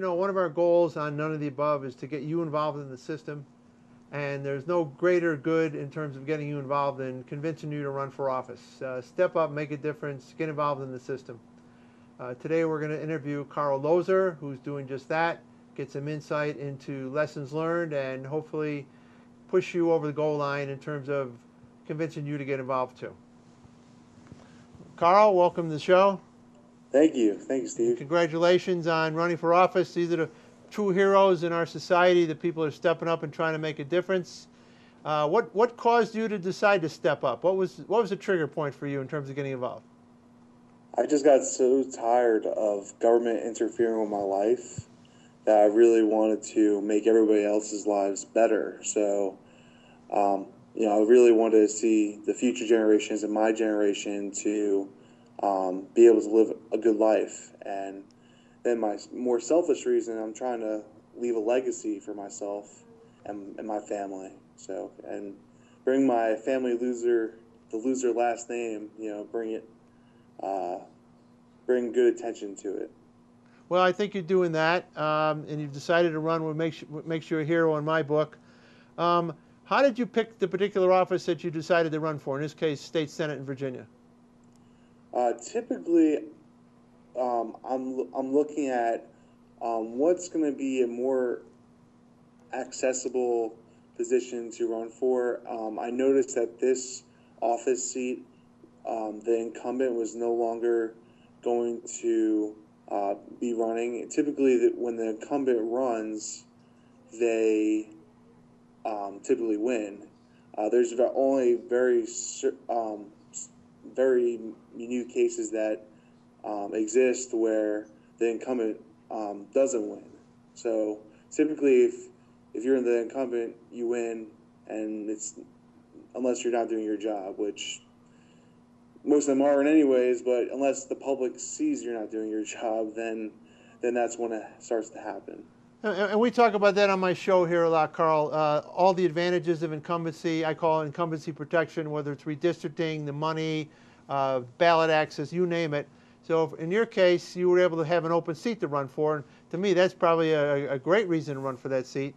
you know, one of our goals on None of the Above is to get you involved in the system. And there's no greater good in terms of getting you involved than convincing you to run for office. Step up, make a difference, get involved in the system. Today we're going to interview Carl Lozer, who's doing just that, get some insight into lessons learned, and hopefully push you over the goal line in terms of convincing you to get involved too. Carl, welcome to the show. Thank you. Thank you, Steve. Congratulations on running for office. These are the true heroes in our society, the people that are stepping up and trying to make a difference. What caused you to decide to step up? What was the trigger point for you in terms of getting involved? I just got so tired of government interfering with my life that I really wanted to make everybody else's lives better. So, I really wanted to see the future generations and my generation to be able to live a good life. And then my more selfish reason, I'm trying to leave a legacy for myself and my family. So, and bring my family the Lozer last name, bring good attention to it. Well, I think you're doing that, and you've decided to run what makes you a hero in my book. How did you pick the particular office that you decided to run for, in this case, State Senate in Virginia? Typically, I'm looking at what's going to be a more accessible position to run for. I noticed that this office seat, the incumbent was no longer going to be running. Typically, when the incumbent runs, they typically win. There's only very minute cases that exist where the incumbent doesn't win. So typically, if you're in the incumbent, you win, and it's unless you're not doing your job, which most of them aren't anyways. But unless the public sees you're not doing your job, then that's when it starts to happen. And we talk about that on my show here a lot, Carl. All the advantages of incumbency, I call it incumbency protection, whether it's redistricting, the money, ballot access, you name it. So in your case, you were able to have an open seat to run for. And to me, that's probably a great reason to run for that seat.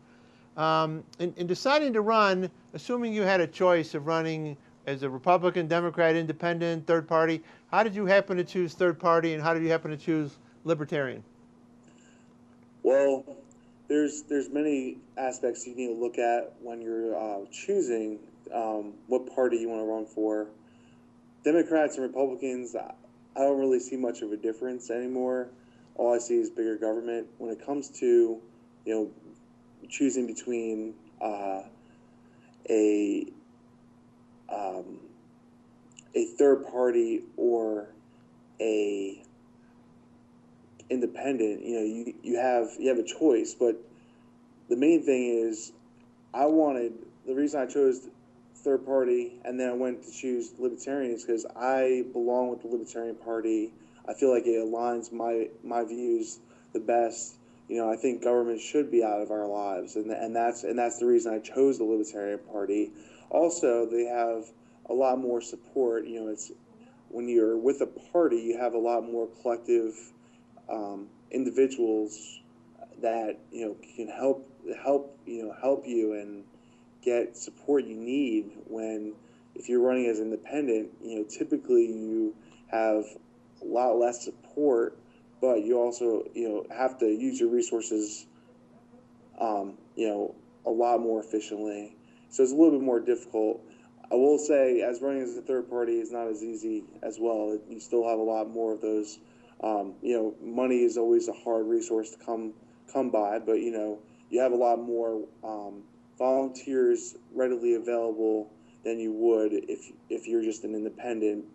In deciding to run, assuming you had a choice of running as a Republican, Democrat, Independent, third party, how did you happen to choose third party, and how did you happen to choose Libertarian? Well, there's many aspects you need to look at when you're choosing what party you want to run for. Democrats and Republicans, I don't really see much of a difference anymore. All I see is bigger government. When it comes to, choosing between a third party or a independent, you have a choice. But the main thing is, the reason I chose third party and then I went to choose Libertarian is because I belong with the Libertarian Party. I feel like it aligns my views the best. I think government should be out of our lives, and that's the reason I chose the Libertarian Party. Also, they have a lot more support. It's when you're with a party, you have a lot more collective individuals that can help you and get support you need. If you're running as independent, typically you have a lot less support, but you also have to use your resources a lot more efficiently. So it's a little bit more difficult. I will say, as running as a third party is not as easy as well. You still have a lot more of those. Money is always a hard resource to come by, but you have a lot more volunteers readily available than you would if you're just an independent.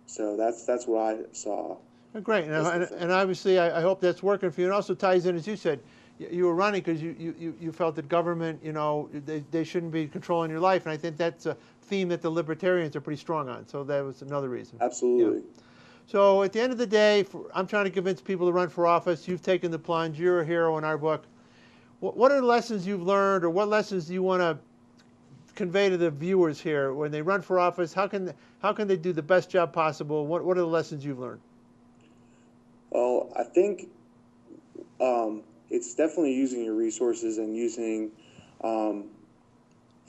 So that's what I saw. Great, and obviously I hope that's working for you. And also ties in, as you said, you were running because you felt that government, they shouldn't be controlling your life, and I think that's a theme that the Libertarians are pretty strong on. So that was another reason. Absolutely. Yeah. So at the end of the day, I'm trying to convince people to run for office. You've taken the plunge. You're a hero in our book. What are the lessons you've learned, or what lessons do you want to convey to the viewers here when they run for office? How can they do the best job possible? What are the lessons you've learned? Well, I think it's definitely using your resources and using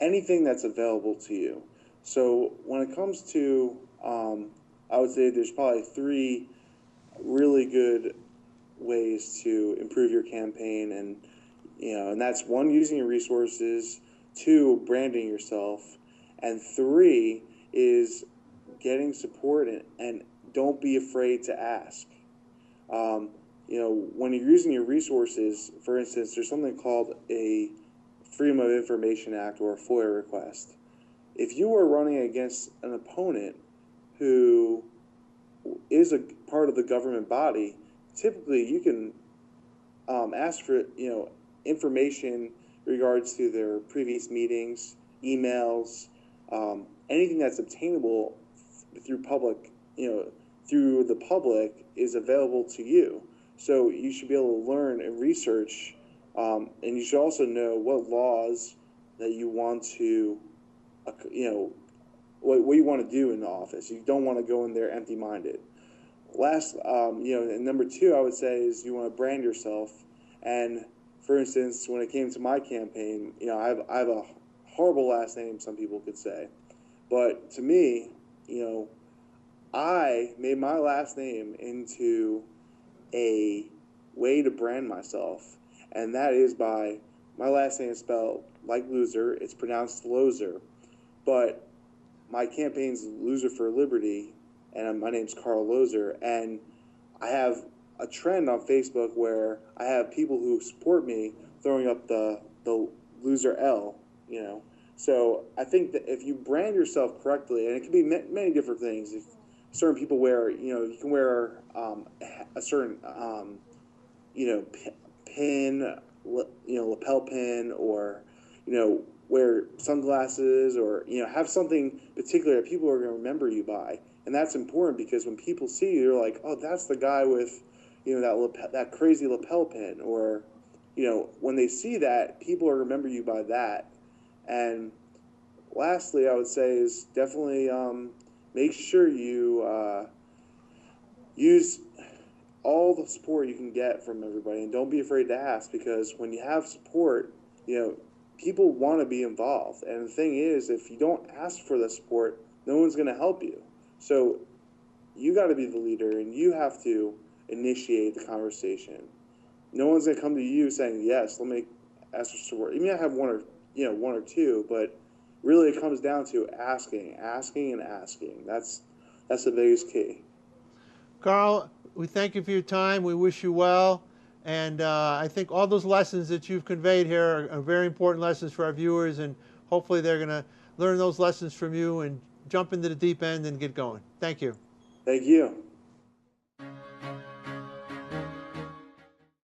anything that's available to you. So when it comes to, I would say there's probably three really good ways to improve your campaign, and that's one, using your resources, two, branding yourself, and three is getting support, and don't be afraid to ask. When you're using your resources, for instance, there's something called a Freedom of Information Act or a FOIA request. If you are running against an opponent who is a part of the government body, typically you can ask for information regards to their previous meetings, emails, anything that's obtainable through through the public is available to you. So you should be able to learn and research, and you should also know what laws that you want to, what you want to do in the office. You don't want to go in there empty-minded. Last, and number two, I would say, is you want to brand yourself. And for instance, when it came to my campaign, I have a horrible last name, some people could say, but to me, I made my last name into a way to brand myself, and that is by my last name is spelled like loser. It's pronounced loser, but my campaign's Loser for Liberty, and my name's Carl Loser, and I have a trend on Facebook where I have people who support me throwing up the loser L, So I think that if you brand yourself correctly, and it can be many different things. If certain people wear, you can wear a certain, pin, lapel pin, or, wear sunglasses, or, have something particular that people are going to remember you by. And that's important because when people see you, they're like, oh, that's the guy with, that crazy lapel pin. Or, when they see that, people will remember you by that. And lastly, I would say is definitely make sure you use all the support you can get from everybody, and don't be afraid to ask, because when you have support, people want to be involved. And the thing is, if you don't ask for the support, no one's going to help you. So you got to be the leader, and you have to initiate the conversation. No one's going to come to you saying, yes, let me ask for support. You may have one or two, but really it comes down to asking. That's the biggest key. Carl, we thank you for your time. We wish you well. And I think all those lessons that you've conveyed here are very important lessons for our viewers, and hopefully they're going to learn those lessons from you and jump into the deep end and get going. Thank you. Thank you.